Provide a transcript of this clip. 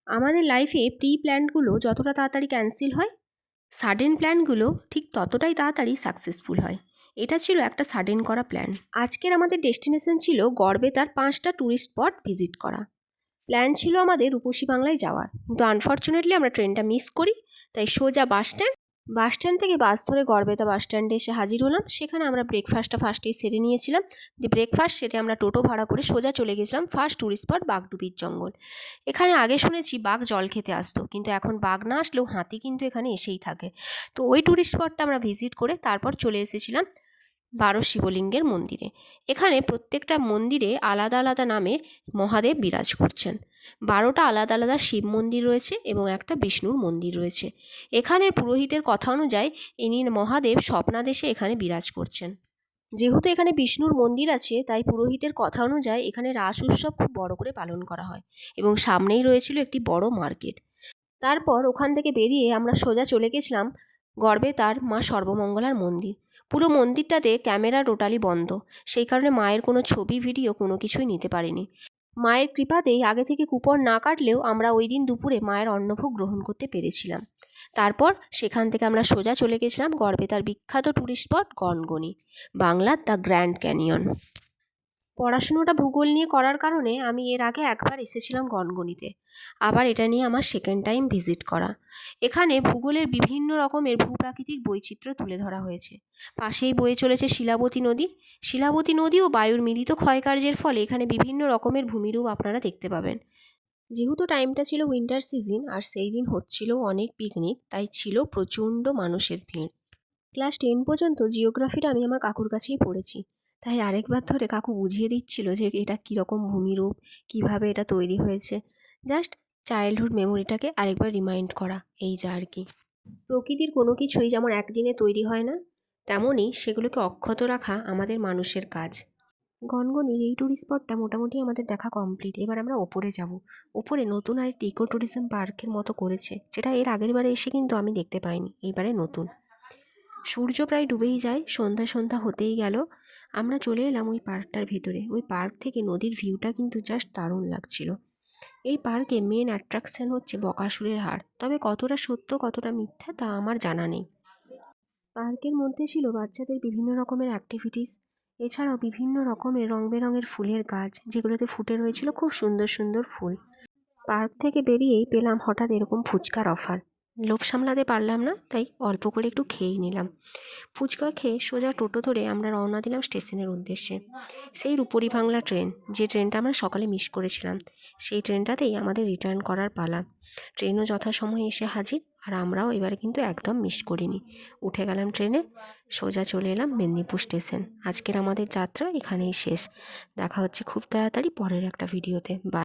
আমাদের লাইফে প্রি প্ল্যানগুলো যতটা তাড়াতাড়ি ক্যান্সেল হয়, সাডেন প্ল্যানগুলো ঠিক ততটাই তাড়াতাড়ি সাকসেসফুল হয়। এটা ছিল একটা সাডেন করা প্ল্যান। আজকের আমাদের ডেস্টিনেশন ছিল গড়বেতার 5টা ট্যুরিস্ট স্পট ভিজিট করা। প্ল্যান ছিল আমাদের রূপসী বাংলায় যাওয়ার, কিন্তু আনফর্চুনেটলি আমরা ট্রেনটা মিস করি। তাই সোজা বাস স্ট্যান্ড থেকে বাস ধরে গড়বেতা বাস স্ট্যান্ডে এসে হাজির হলাম। সেখানে আমরা ব্রেকফাস্টটা ফার্স্টেই সেরে নিয়েছিলাম। ব্রেকফাস্ট সেরে আমরা টোটো ভাড়া করে সোজা চলে গেছিলাম ফার্স্ট ট্যুরিস্ট স্পট বাগডুবির জঙ্গল। এখানে আগে শুনেছি বাঘ জল খেতে আসতো, কিন্তু এখন বাঘ না আসলেও হাতি কিন্তু এখানে এসেই থাকে। তো ওই ট্যুরিস্ট স্পটটা আমরা ভিজিট করে তারপর চলে এসেছিলাম 12 শিবলিঙ্গের মন্দিরে। এখানে প্রত্যেকটা মন্দিরে আলাদা আলাদা নামে মহাদেব বিরাজ করছেন। 12টা আলাদা আলাদা শিব মন্দির রয়েছে এবং একটা বিষ্ণুর মন্দির রয়েছে। এখানের পুরোহিতের কথা অনুযায়ী ইনি মহাদেব স্বপ্নাদেশে এখানে বিরাজ করছেন। যেহেতু এখানে বিষ্ণুর মন্দির আছে, তাই পুরোহিতের কথা অনুযায়ী এখানে রাস উৎসব খুব বড় করে পালন করা হয় এবং সামনেই রয়েছিল একটি বড় মার্কেট। তারপর ওখান থেকে বেরিয়ে আমরা সোজা চলে গেছিলাম গড়বেতার মা সর্বমঙ্গলার মন্দির। পুরো মন্দিরটাতে ক্যামেরা টোটালি বন্ধ, সেই কারণে মায়ের কোনো ছবি ভিডিও কোনো কিছুই নিতে পারিনি। মায়ের কৃপাতেই আগে থেকে কুপন না কাটলেও আমরা ওই দিন দুপুরে মায়ের অন্নভোগ গ্রহণ করতে পেরেছিলাম। তারপর সেখান থেকে আমরা সোজা চলে গেছিলাম গড়বেতার বিখ্যাত ট্যুরিস্ট স্পট গনগনি, বাংলার দ্য গ্র্যান্ড ক্যানিয়ন। পড়াশুনোটা ভূগোল নিয়ে করার কারণে আমি এর আগে একবার এসেছিলাম গনগনিতে। আবার এটা নিয়ে আমার সেকেন্ড টাইম ভিজিট করা। এখানে ভূগোলের বিভিন্ন রকমের ভূপ্রাকৃতিক বৈচিত্র্য তুলে ধরা হয়েছে। পাশেই বয়ে চলেছে শিলাবতী নদী। শিলাবতী নদী ও বায়ুর মিলিত ক্ষয়কার্যের ফলে এখানে বিভিন্ন রকমের ভূমিরূপ আপনারা দেখতে পাবেন। যেহেতু টাইমটা ছিল উইন্টার সিজন আর সেই দিন হচ্ছিল অনেক পিকনিক, তাই ছিল প্রচণ্ড মানুষের ভিড়। ক্লাস 10 পর্যন্ত জিওগ্রাফিটা আমি আমার কাকুর কাছেই পড়েছি, তাই আরেকবার ধরে কাকু বুঝিয়ে দিচ্ছিল যে এটা কীরকম ভূমিরূপ, কিভাবে এটা তৈরি হয়েছে। জাস্ট চাইল্ডহুড মেমোরিটাকে আরেকবার রিমাইন্ড করা, এই যা আর কি। প্রকৃতির কোনো কিছুই যেমন একদিনে তৈরি হয় না, তেমনই সেগুলোকে অক্ষত রাখা আমাদের মানুষের কাজ। গনগনির এই ট্যুরিস্ট স্পটটা মোটামুটি আমাদের দেখা কমপ্লিট। এবার আমরা ওপরে যাব। ওপরে নতুন আরেকটি ইকো ট্যুরিজম পার্কের মতো করেছে, যেটা এর আগের বারে এসে কিন্তু আমি দেখতে পাইনি, এইবারে নতুন। সূর্য প্রায় ডুবেই যায়, সন্ধ্যা সন্ধ্যা হতেই গেল। আমরা চলে এলাম ওই পার্কটার ভিতরে। ওই পার্ক থেকে নদীর ভিউটা কিন্তু জাস্ট দারুণ লাগছিল। এই পার্কে মেন অ্যাট্রাকশান হচ্ছে বকাসুরের হাড়, তবে কতটা সত্য কতটা মিথ্যা তা আমার জানা নেই। পার্কের মধ্যে ছিল বাচ্চাদের বিভিন্ন রকমের অ্যাক্টিভিটিস, এছাড়াও বিভিন্ন রকমের রং বেরঙের ফুলের গাছ, যেগুলোতে ফুটে রয়েছিল খুব সুন্দর সুন্দর ফুল। পার্ক থেকে বেরিয়েই পেলাম হঠাৎ এরকম ফুচকার অফার। লোভ সামলাতে পারলাম না, তাই অল্প করে একটু খেয়েই নিলাম। ফুচকা খেয়ে সোজা টোটো ধরে আমরা রওনা দিলাম স্টেশনের উদ্দেশ্যে। সেই রূপরী বাংলা ট্রেন, যে ট্রেনটা আমরা সকালে মিস করেছিলাম, সেই ট্রেনটাতেই আমাদের রিটার্ন করার পালা। ট্রেনও যথাসময়ে এসে হাজির, আর আমরাও এবারে কিন্তু একদম মিস করিনি। উঠে গেলাম ট্রেনে, সোজা চলে এলাম মেদিনীপুর স্টেশন। আজকের আমাদের যাত্রা এখানেই শেষ। দেখা হচ্ছে খুব তাড়াতাড়ি পরের একটা ভিডিওতে। বাই।